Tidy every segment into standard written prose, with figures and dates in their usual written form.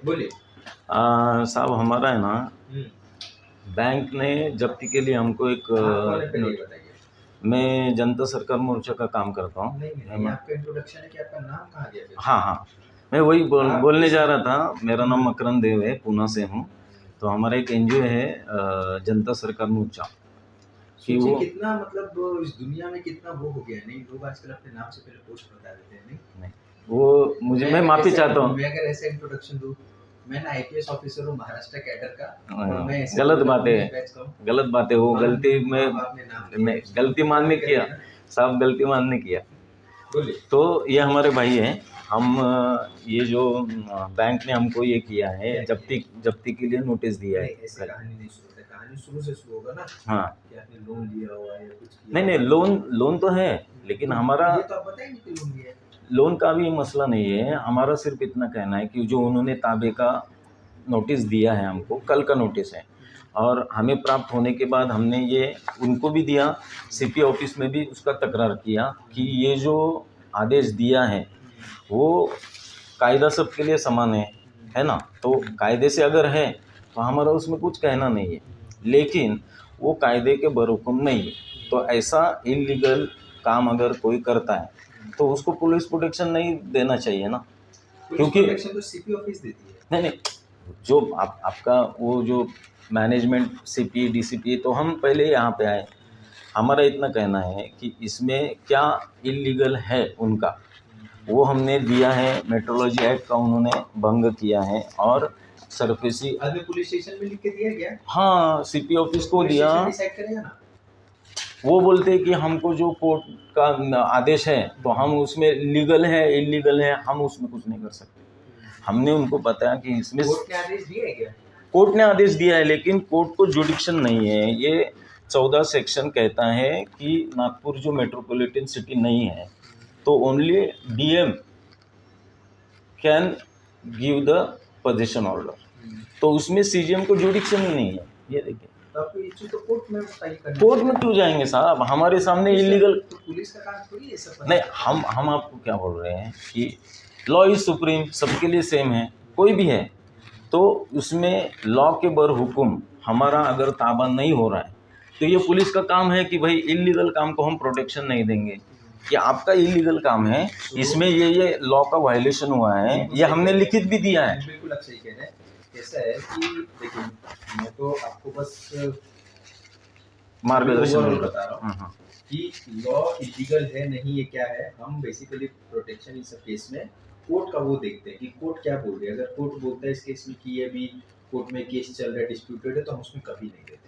बोलिए। साहब हमारा है ना, बैंक ने जब्ती के लिए हमको एक बताइए। मैं जनता सरकार मोर्चा का काम करता हूँ। नहीं, आपका इंट्रोडक्शन है कि आपका नाम कहाँ दिया गया? हाँ, मैं वही बोलने जा रहा था। मेरा नाम मकरंद देव है, पूना से हूँ। तो हमारा एक एनजीओ है जनता सरकार मोर्चा कि वो कितना मतलब इस दुनिया में कितना वो हो गया नहीं, लोग आजकल अपने नाम से पहले पोस्ट बता देते हैं। नहीं वो मुझे मैं माफ़ी चाहता हूँ। मैं अगर ऐसे इंट्रोडक्शन दूँ, मैं ना आईपीएस ऑफिसर हूँ महाराष्ट्र कैडर का, और मैं गलत बात है वो गलती में गलती मानने किया साहब, गलती मानने किया। तो ये हमारे भाई हैं। हम ये जो बैंक ने हमको ये किया है, जब्ती के लिए नोटिस दिया है। कहानी शुरू से शुरू होगा ना। हाँ, कि आपने लोन लिया हुआ है या कुछ किया? नहीं, लोन तो है, लेकिन हमारा ये तो आप बताएंगे कि लोन लिया है। लोन का भी मसला नहीं है। हमारा सिर्फ इतना कहना है कि जो उन्होंने ताबे का नोटिस दिया है हमको, कल का नोटिस है, और हमें प्राप्त होने के बाद हमने ये उनको भी दिया, सीपी ऑफिस में भी उसका तकरार किया कि ये जो आदेश दिया है वो कायदा सबके लिए समान है ना। तो कायदे से अगर है तो हमारा उसमें कुछ कहना नहीं है, लेकिन वो कायदे के बरहुकुम नहीं है। तो ऐसा इलीगल काम अगर कोई करता है तो उसको पुलिस प्रोटेक्शन नहीं देना चाहिए ना, क्योंकि तो सीपी ऑफिस देती है। नहीं, जो आपका वो जो मैनेजमेंट सीपी डीसीपी, तो हम पहले यहाँ पे आए। हमारा इतना कहना है कि इसमें क्या इलीगल है उनका, वो हमने दिया है। मेट्रोलॉजी एक्ट का उन्होंने भंग किया है, और सरफेसी पुलिस स्टेशन में लिख के दिया गया। हाँ, सीपी ऑफिस को दिया। डिसाइड करेगा ना। वो बोलते हैं कि हमको जो कोर्ट का आदेश है तो हम उसमें लीगल है इलीगल है, हम उसमें कुछ नहीं कर सकते। हमने उनको बताया कि इसमें कोर्ट ने आदेश दिया है क्या? कोर्ट ने आदेश दिया है, लेकिन कोर्ट को जुडिक्शन नहीं है। ये 14 सेक्शन कहता है कि नागपुर जो मेट्रोपॉलिटन सिटी नहीं है तो only DM can give the position order. तो उसमें सीजीएम को जुडिक्शन ही नहीं है। ये देखिए, तो कोर्ट में क्यों जाएंगे साहब? हमारे सामने इलीगल तो पुलिस का काम थोड़ी है सब। नहीं, हम आपको क्या बोल रहे हैं कि लॉ इज सुप्रीम, सबके लिए सेम है, कोई भी है। तो उसमें लॉ के बरहुकुम हमारा अगर ताबा नहीं हो रहा है तो ये पुलिस का काम है कि भाई इलीगल काम को हम प्रोटेक्शन नहीं देंगे। कि आपका इलीगल काम है, इसमें ये लॉ का वायलेशन हुआ है, ये हमने लिखित भी दिया है। बिल्कुल आप सही कह रहे हैं। ऐसा है कि देखिए, मैं तो आपको बस मार्गदर्शन बता रहा हूँ कि लॉ इलीगल है नहीं, ये क्या है। हम बेसिकली प्रोटेक्शन इस केस में कोर्ट का वो देखते हैं कि कोर्ट क्या बोल रही है। अगर कोर्ट बोलता है इस केस में कि ये भी कोर्ट में केस चल रहा है, डिस्प्यूटेड है, तो हम उसमें कभी नहीं देते।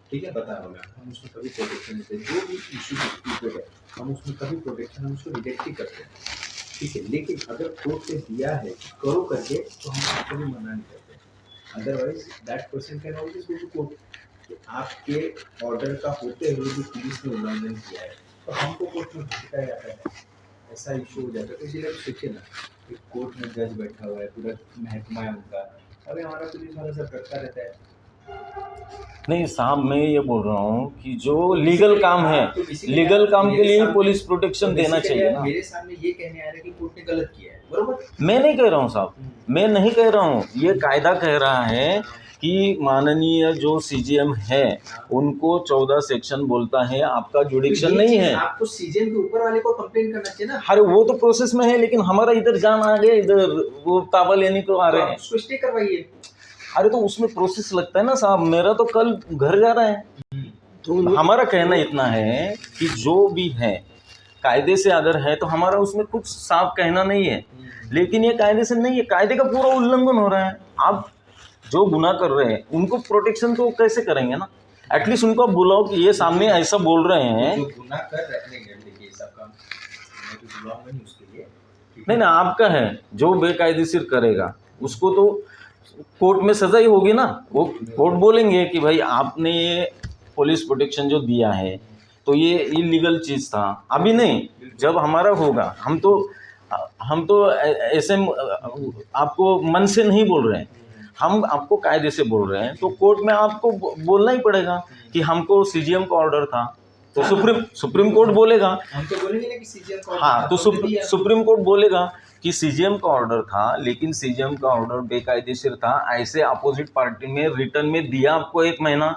ठीक है, बता रहा हूँ मैं, हम उसमें कभी प्रोटेक्शन नहीं देते। जो भी इशू डिस्प्यूटेड है हम उसमें कभी प्रोटेक्शन, हम उसको रिजेक्ट ही करते हैं। ठीक है, लेकिन अगर कोर्ट ने दिया है करो करके तो हम उसको कभी मना नहीं करते। Otherwise that person can always go to court कि आपके ऑर्डर का होते हुए भी पुलिस ने उल्लंघन किया है, तो हमको कोर्ट में घसीटा जाता है, ऐसा इशू हो जाता है। तो इसीलिए सोचिए ना कि कोर्ट में जज बैठा हुआ है, पूरा महकमा है उनका, अभी हमारा पुलिस वाला सब डरता रहता है। नहीं साहब, मैं ये बोल रहा हूँ कि जो लीगल काम है, लीगल काम के लिए पुलिस प्रोटेक्शन देना चाहिए ना। मेरे सामने ये कहने आ रहा है कि कोर्ट ने गलत किया है, बरोबर? मैं नहीं कह रहा हूँ साहब, मैं नहीं कह रहा हूँ, ये कायदा कह रहा है कि माननीय जो सीजीएम है उनको 14 सेक्शन बोलता है आपका जुडिक्शन नहीं है। आपको सीजीएम के ऊपर वाले को कंप्लेन करना चाहिए ना। अरे वो तो प्रोसेस में है, लेकिन हमारा इधर जान आ गया, इधर वो ताबा लेने को आ रहे हैं। उसको स्टे करवाइए। अरे तो उसमें प्रोसेस लगता है ना साहब, मेरा तो कल घर जा रहा है। तो हमारा कहना इतना है कि जो भी है कायदे से अगर है तो हमारा उसमें कुछ साफ कहना नहीं है, लेकिन ये कायदे से नहीं है, कायदे का पूरा उल्लंघन हो रहा है। आप जो गुनाह कर रहे हैं उनको प्रोटेक्शन तो कैसे करेंगे ना? एटलीस्ट उनको बुलाओ कि ये सामने ऐसा बोल रहे हैं। जो गुनाह कर रहे हैं, देखिए सबका मैं तो बुलाऊंगा नहीं उसके लिए। नहीं ना, आपका है, जो बेकायदेसर करेगा उसको तो कोर्ट में सजा ही होगी ना। वो कोर्ट बोलेंगे कि भाई आपने ये पुलिस प्रोटेक्शन जो दिया है तो ये इलीगल चीज़ था। अभी नहीं, जब हमारा होगा हम तो ऐसे आपको मन से नहीं बोल रहे हैं, हम आपको कायदे से बोल रहे हैं। तो कोर्ट में आपको बोलना ही पड़ेगा कि हमको सीजीएम का ऑर्डर था, तो सुप्रीम कोर्ट बोलेगा। हम तो बोलेंगे ना कि सीजीएम का हाँ, order तो था, हमने दिया। सुप्रीम कोर्ट बोलेगा कि सीजीएम का ऑर्डर था, लेकिन सीजीएम का ऑर्डर बेकायदेशीर था, ऐसे अपोजिट पार्टी में रिटर्न में दिया आपको 1 महीना,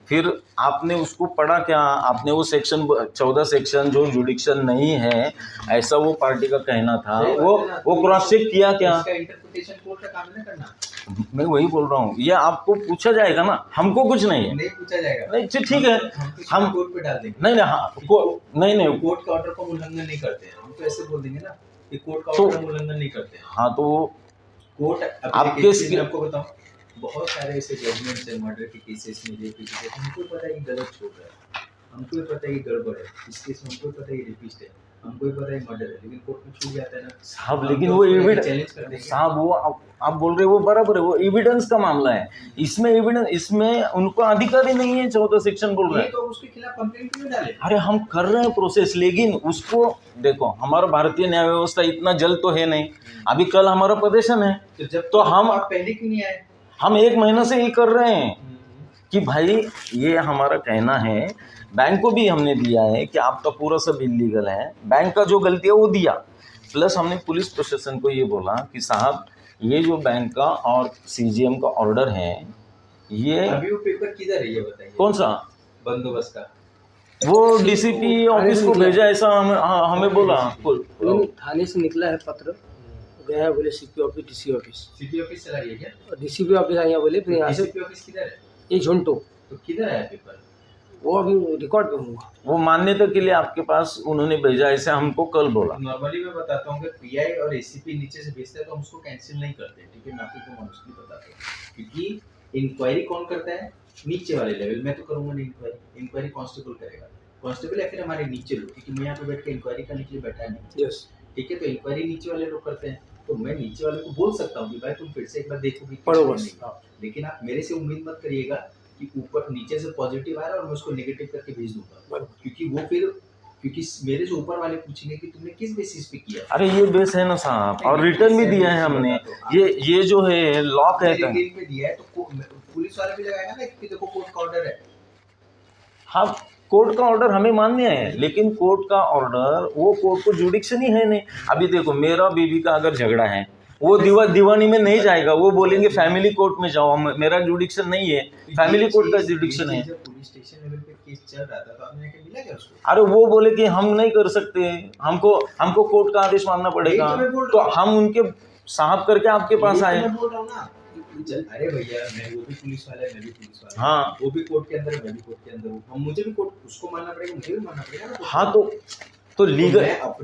फिर आपने उसको पढ़ा क्या, आपने वो सेक्शन 14 सेक्शन जो जुडिक्शन नहीं है ऐसा वो पार्टी का कहना था, सही बात है ना, वो तो क्रॉस चेक किया क्या? इसका इंटरप्रिटेशन कोर्ट का काम है ना करना। मैं वही बोल रहा हूँ, ये आपको पूछा जाएगा ना, हमको कुछ नहीं है। नहीं पूछा जाएगा। नहीं ठीक है, हम कोर्ट पे डाल देंगे। नहीं हाँ, नहीं कोर्ट का ऑर्डर को उल्लंघन नहीं करते हैं, हम तो ऐसे बोल देंगे ना कि कोर्ट का तो- ऑर्डर उल्लंघन नहीं करते हैं। हाँ, तो कोर्ट आपके मैं आपको बताऊं, बहुत सारे ऐसे जजमेंट्स है मर्डर के केसेस में, रेप के केसेस में, हमको पता है कि गलत छोड़ रहा है, हमको पता है कि गड़बड़ है, इस केस में हमको पता है कि रेपिस्ट है, हमको पता है मर्डर है, लेकिन कोर्ट में छूट जाता है ना साहब। हम लेकिन तो वो उसको चैलेंज कर देंगे। साहब वो आप बोल रहे हो वो बराबर है, वो एविडेंस का मामला है, इसमें एविडेंस, इसमें उनको अधिकार ही नहीं है, 14 सेक्शन बोल रहे ये हैं। तो उसके खिलाफ कंप्लेंट क्यों डाले? अरे हम कर रहे हैं प्रोसेस, लेकिन उसको देखो, हमारा भारतीय न्याय व्यवस्था इतना जल्द तो है नहीं, अभी कल हमारा प्रदर्शन है, तो जब तो हम आप पहले क्यों नहीं आए? हम 1 महीना से ये कर रहे हैं कि भाई ये हमारा कहना है, बैंक को भी हमने दिया है कि आपका पूरा सब इलीगल है, बैंक का जो गलती है वो दिया, प्लस हमने पुलिस प्रशासन को ये बोला कि साहब ये जो बैंक का और सीजीएम का ऑर्डर है, ये अभी वो पेपर किधर है ये बताइए? कौन सा बंदोबस्त का? वो डीसीपी ऑफिस को भेजा, ऐसा हमें बोला। थाने से निकला है पत्र, गया है बोले CP office, DC office. CP office चला गया क्या? और डीसीपी ऑफिस आया बोले, फिर यहाँ से डीसीपी ऑफिस किधर है? ये झुंटो, तो किधर है पेपर? वो अभी रिकॉर्ड पे होगा। वो मान्यता के लिए आपके पास उन्होंने भेजा, ऐसे हमको कल बोला। नॉर्मली मैं बताता हूँ कि पीआई और एसीपी नीचे से भेजते हैं तो हम उसको कैंसिल नहीं करते, ठीक है? मैं आपको ऑनेस्टली बताता हूँ, क्योंकि इंक्वायरी कौन करता है? नीचे वाले लेवल। मैं तो करूँगा नहीं इंक्वायरी, इंक्वायरी कांस्टेबल करेगा, कांस्टेबल या फिर हमारे नीचे लोग, क्योंकि मैं यहाँ पे बैठ के इंक्वायरी करने के लिए बैठा नहीं, यस, ठीक है? तो इंक्वायरी नीचे वाले लोग करते हैं, तो मैं नीचे वाले को बोल सकता हूँ कि भाई तुम फिर से एक बार देखो कि पढ़ो क्या बस। नहीं। लेकिन आप मेरे से उम्मीद मत करिएगा कि ऊपर नीचे से पॉजिटिव आ रहा है और मैं उसको नेगेटिव करके भेज दूंगा, क्योंकि वो फिर मेरे से ऊपर वाले पूछेंगे कि तुमने किस बेसिस पे किया। अरे ये बेस है ना साहब, और रिटर्न भी दिया है हमने, ये जो है लॉक है रिटेल पे दिया है, तो पुलिस वाला भी लगाएगा ना कि देखो कोर्ट का ऑर्डर है। हाँ, कोर्ट का ऑर्डर हमें मान्य है, लेकिन कोर्ट का ऑर्डर वो कोर्ट को जुडिक्शन ही है नहीं। अभी देखो, मेरा बीवी का अगर झगड़ा है, वो दीवानी में नहीं जाएगा, वो बोलेंगे फैमिली कोर्ट में जाओ, मेरा जुडिक्शन नहीं है, फैमिली कोर्ट का जुडिक्शन है। जब पुलिस स्टेशन लेवल पे केस चल रहा था तो आपने क्या मिला क्या उसको? अरे वो बोले कि हम नहीं कर सकते, हमको कोर्ट का आदेश मानना पड़ेगा, तो हम उनके साहब करके आपके पास आए। मैं बोल रहा हूँ ना, अरे भैया मैं, वो भी पुलिस वाला है, मैं भी पुलिस वाला, हाँ, वो भी कोर्ट के अंदर है, मैं भी कोर्ट के अंदर हूँ, हम मुझे भी कोर्ट उसको मानना पड़ेगा, मुझे भी मानना पड़ेगा ना। हाँ, तो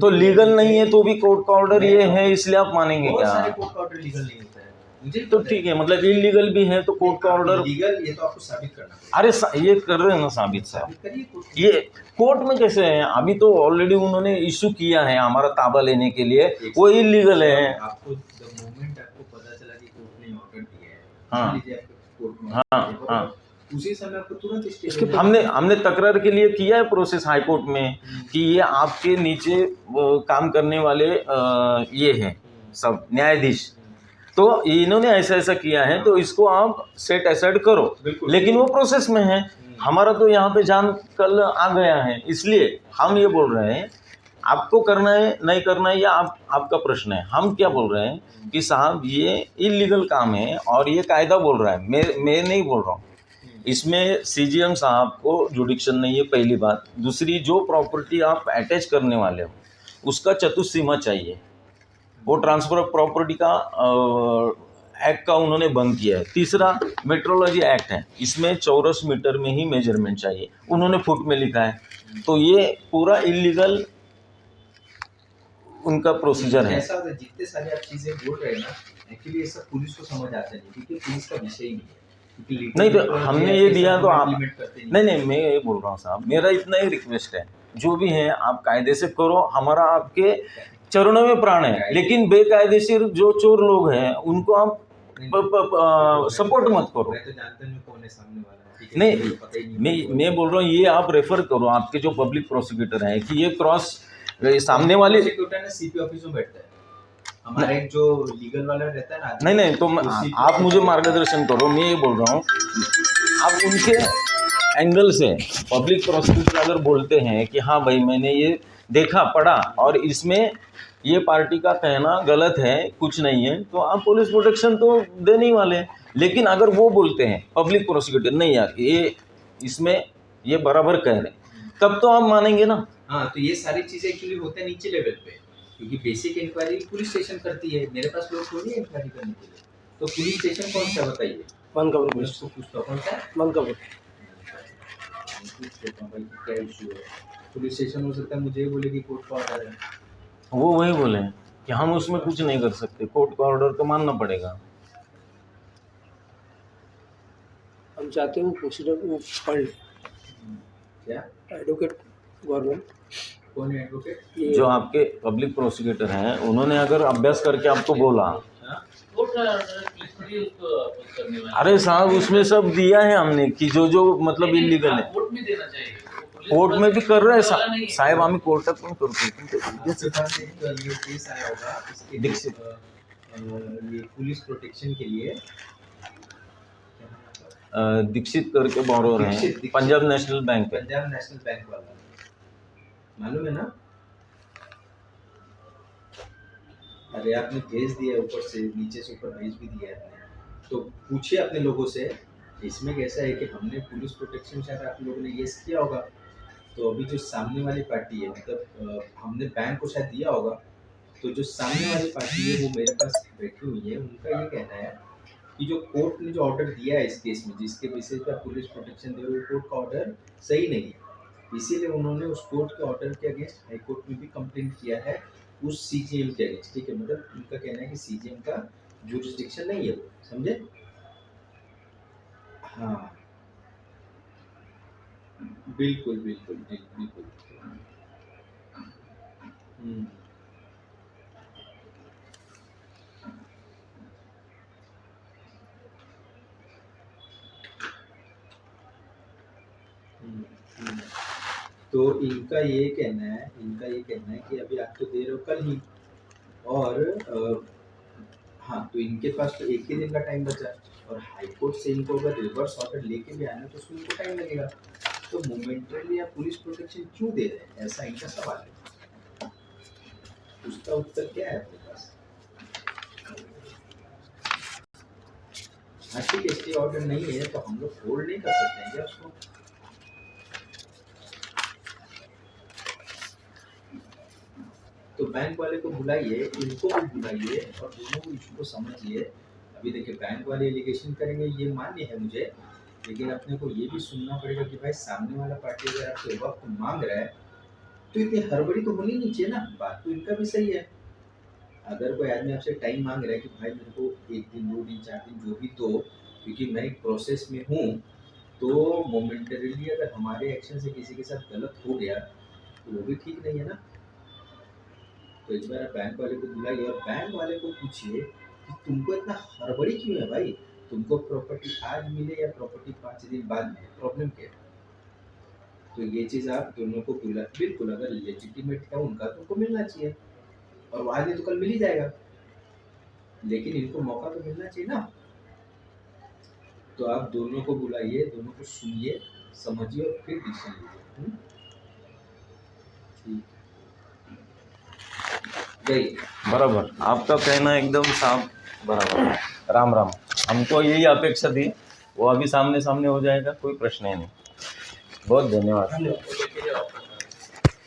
लीगल नहीं है तो भी कोर्ट का ऑर्डर ये है, इसलिए आप मानेंगे बहुत क्या? सारे कोर्ट का ऑर्डर लीगल नहीं होता है, मुझे तो ठीक है, मतलब इलीगल भी है तो कोर्ट का ऑर्डर लीगल, ये तो आपको साबित करना पड़ेगा। अरे ये कर रहे हैं ना साबित साहब, साबित करिए कोर्ट। ये कोर्ट में कैसे है? अभी तो ऑलरेडी उन्होंने इशू किया है हमारा ताबा लेने के लिए, वो इलीगल है। आपको द मोमेंट आपको पता चला कि कोर्ट ने ऑर्डर दिया है, हाँ। मान लीजिए आपको कोर्ट में हाँ, उसी समय आपको तुरंत इसके हमने तकरार के लिए किया है प्रोसेस हाई कोर्ट में कि ये आपके नीचे काम करने वाले ये हैं सब न्यायाधीश, तो इन्होंने ऐसा किया है, तो इसको आप सेट असाइड करो, लेकिन वो प्रोसेस में है। हमारा तो यहाँ पे जान कल आ गया है, इसलिए हम ये बोल रहे हैं आपको करना है नहीं करना है, या आपका प्रश्न है। हम क्या बोल रहे हैं कि साहब ये इलीगल काम है और ये कायदा बोल रहा है, मैं नहीं बोल रहा हूँ। इसमें सीजीएम साहब को जुडिक्शन नहीं है, पहली बात। दूसरी, जो प्रॉपर्टी आप अटैच करने वाले हो उसका चतुस्सीमा चाहिए, वो ट्रांसफर ऑफ प्रॉपर्टी का एक्ट का उन्होंने बंद किया है। तीसरा, मेट्रोलॉजी एक्ट है, इसमें चौरस मीटर में ही मेजरमेंट चाहिए, उन्होंने फुट में लिखा है, तो ये पूरा इलीगल उनका प्रोसीजर है। ऐसा होता है, जितने सारे आप चीजें बोल रहे हैं ना, एक्चुअली ये सब पुलिस को समझ आता नहीं, क्योंकि पुलिस का विषय ही नहीं है। नहीं तो हमने ये दिया तो आप नहीं, मैं ये बोल रहा हूँ साहब, मेरा इतना ही रिक्वेस्ट है, जो भी है आप कायदे से करो, हमारा आपके चरणों में प्राण है, लेकिन बेकायदेशीर जो चोर लोग हैं उनको आप सपोर्ट मत करो। मैं तो जानता नहीं कौन है सामने वाला, नहीं, मैं बोल रहा हूँ ये आप रेफर करो आपके जो पब्लिक प्रोसिक्यूटर है कि ये क्रॉस सामने वाले सीपी ऑफिस में बैठता है, हमारे जो लीगल वाला रहता है ना। नहीं तो आप मुझे मार्गदर्शन करो, मैं ये बोल रहा हूँ आप उनके एंगल से पब्लिक प्रोसिक्यूटर अगर बोलते हैं कि हाँ भाई मैंने ये देखा पढ़ा और इसमें ये पार्टी का कहना गलत है, कुछ नहीं है, तो आप पुलिस प्रोटेक्शन तो देने ही वाले हैं। लेकिन अगर वो बोलते हैं पब्लिक प्रोसिक्यूटर नहीं यार ये इसमें ये बराबर कह रहे हैं, तब तो आप मानेंगे ना। हाँ, तो ये सारी चीजें एक्चुअली होते हैं नीचे लेवल पे, क्योंकि बेसिक इंक्वायरी पुलिस स्टेशन करती है, मेरे पास लोग थोड़ी है इंक्वायरी करने के लिए। तो पुलिस स्टेशन कौन सा बताइए? मनकापुर पुलिस पुलिस को पूछता हूँ, कौन सा? मनकापुर। पूछ लेता हूँ भाई कि क्या इशू है। पुलिस स्टेशन हो सकता है मुझे ही बोले कि कोर्ट का ऑर्डर है। वो वही बोले कि हम उसमें कुछ नहीं कर सकते, कोर्ट का ऑर्डर तो मानना पड़ेगा। हम चाहते हैं वो प्रोसीजर वो पढ़ ले। क्या? एडवोकेट गवर्नमेंट कौन है एडवोकेट? ये जो आपके पब्लिक प्रोसिक्यूटर हैं उन्होंने अगर अभ्यास करके आपको बोला, हाँ? अरे साहब उसमें सब दिया है हमने कि जो जो मतलब इलीगल है कोर्ट में देना चाहिए, कोर्ट में भी कर रहे हैं साहेब, आम्ही कोर्टात पण करतो। आपके पास एक ये केस आया होगा इसके दीक्षित। ये पुलिस प्रोटेक्शन के लिए दीक्षित करके बोरोर हैं, दीक्षित। पंजाब नेशनल बैंक है। पंजाब नेशनल बैंक वाला, मालूम है ना? अरे आपने भेज दिया ऊपर से, नीचे से ऊपर भेज भी दिया है, तो पूछिए अपने लोगों से इसमें कैसा है कि हमने पुलिस प्रोटेक्शन शायद आप लोगों ने येस किया होगा, तो अभी जो सामने वाली पार्टी है मतलब हमने बैंक को शायद दिया होगा, तो जो सामने वाली पार्टी है वो मेरे पास बैठी हुई है, उनका ये कहना है कि जो कोर्ट ने जो ऑर्डर दिया है इस केस में जिसके बेसिस पर पुलिस प्रोटेक्शन दे रहे हो, कोर्ट का ऑर्डर सही नहीं है, इसीलिए उन्होंने उस कोर्ट के ऑर्डर के अगेंस्ट हाई कोर्ट में भी कंप्लेन किया है उस सीजीएम के अगेंस्ट। ठीक है, मतलब उनका कहना है कि सीजीएम का जुरिस्डिक्शन नहीं है वो, समझे? हाँ बिल्कुल बिल्कुल बिल्कुल बिल्कुल। हम्म, हम्म, हम्म। तो इनका ये कहना है कि अभी आप तो दे रहे हो कल ही, और हाँ तो इनके पास तो एक ही दिन का टाइम बचा है, और हाई कोर्ट से इनको अगर रिवर्स ऑर्डर लेके भी आना तो उसमें इनको टाइम लगेगा, तो मोमेंटरली आप पुलिस प्रोटेक्शन क्यों दे रहे हैं, ऐसा इनका सवाल है। उसका उत्तर क्या है आपके पास? हाँ ठीक है, स्टे ऑर्डर नहीं है तो हम लोग होल्ड नहीं कर सकते हैं क्या उसको? तो बैंक वाले को बुलाइए, इनको भी बुलाइए और दोनों को इशू को समझिए। अभी देखिए बैंक वाले एलिगेशन करेंगे ये मान्य है मुझे, लेकिन अपने को ये भी सुनना पड़ेगा कि भाई सामने वाला पार्टी अगर आपसे वक्त मांग रहा है तो इतनी हड़बड़ी तो होनी नहीं चाहिए ना, बात तो इनका भी सही है। अगर कोई आदमी आपसे टाइम मांग रहा है कि भाई मेरे को 1 दिन 2 दिन 4 दिन जो भी दो, क्योंकि मैं एक प्रोसेस में हूँ, तो मोमेंटरीली अगर हमारे एक्शन से किसी के साथ गलत हो गया तो वो भी ठीक नहीं है ना। तो इस बार आप बैंक वाले को बुलाइए और बैंक वाले को पूछिए कि तुमको इतना हड़बड़ी क्यों है भाई, तुमको प्रॉपर्टी आज मिले या प्रॉपर्टी 5 दिन बाद मिले, प्रॉब्लम क्या है? तो ये चीज़ आप दोनों को बुला, बिल्कुल अगर लेजिटिमेट है उनका तो उनको मिलना चाहिए, और वो आज नहीं तो कल मिल ही जाएगा, लेकिन इनको मौका तो मिलना चाहिए ना। तो आप दोनों को बुलाइए, दोनों को सुनिए, समझिए और फिर डिसीजन लीजिए। ठीक, गई। बराबर, आपका कहना एकदम साफ बराबर। राम राम, हमको यही अपेक्षा थी, वो अभी सामने सामने हो जाएगा, कोई प्रश्न ही नहीं। बहुत धन्यवाद।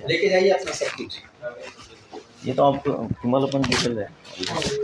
लेके जाइए अपना सब कुछ। ये तो आपको तुम्हाला पण दिसेल आहे।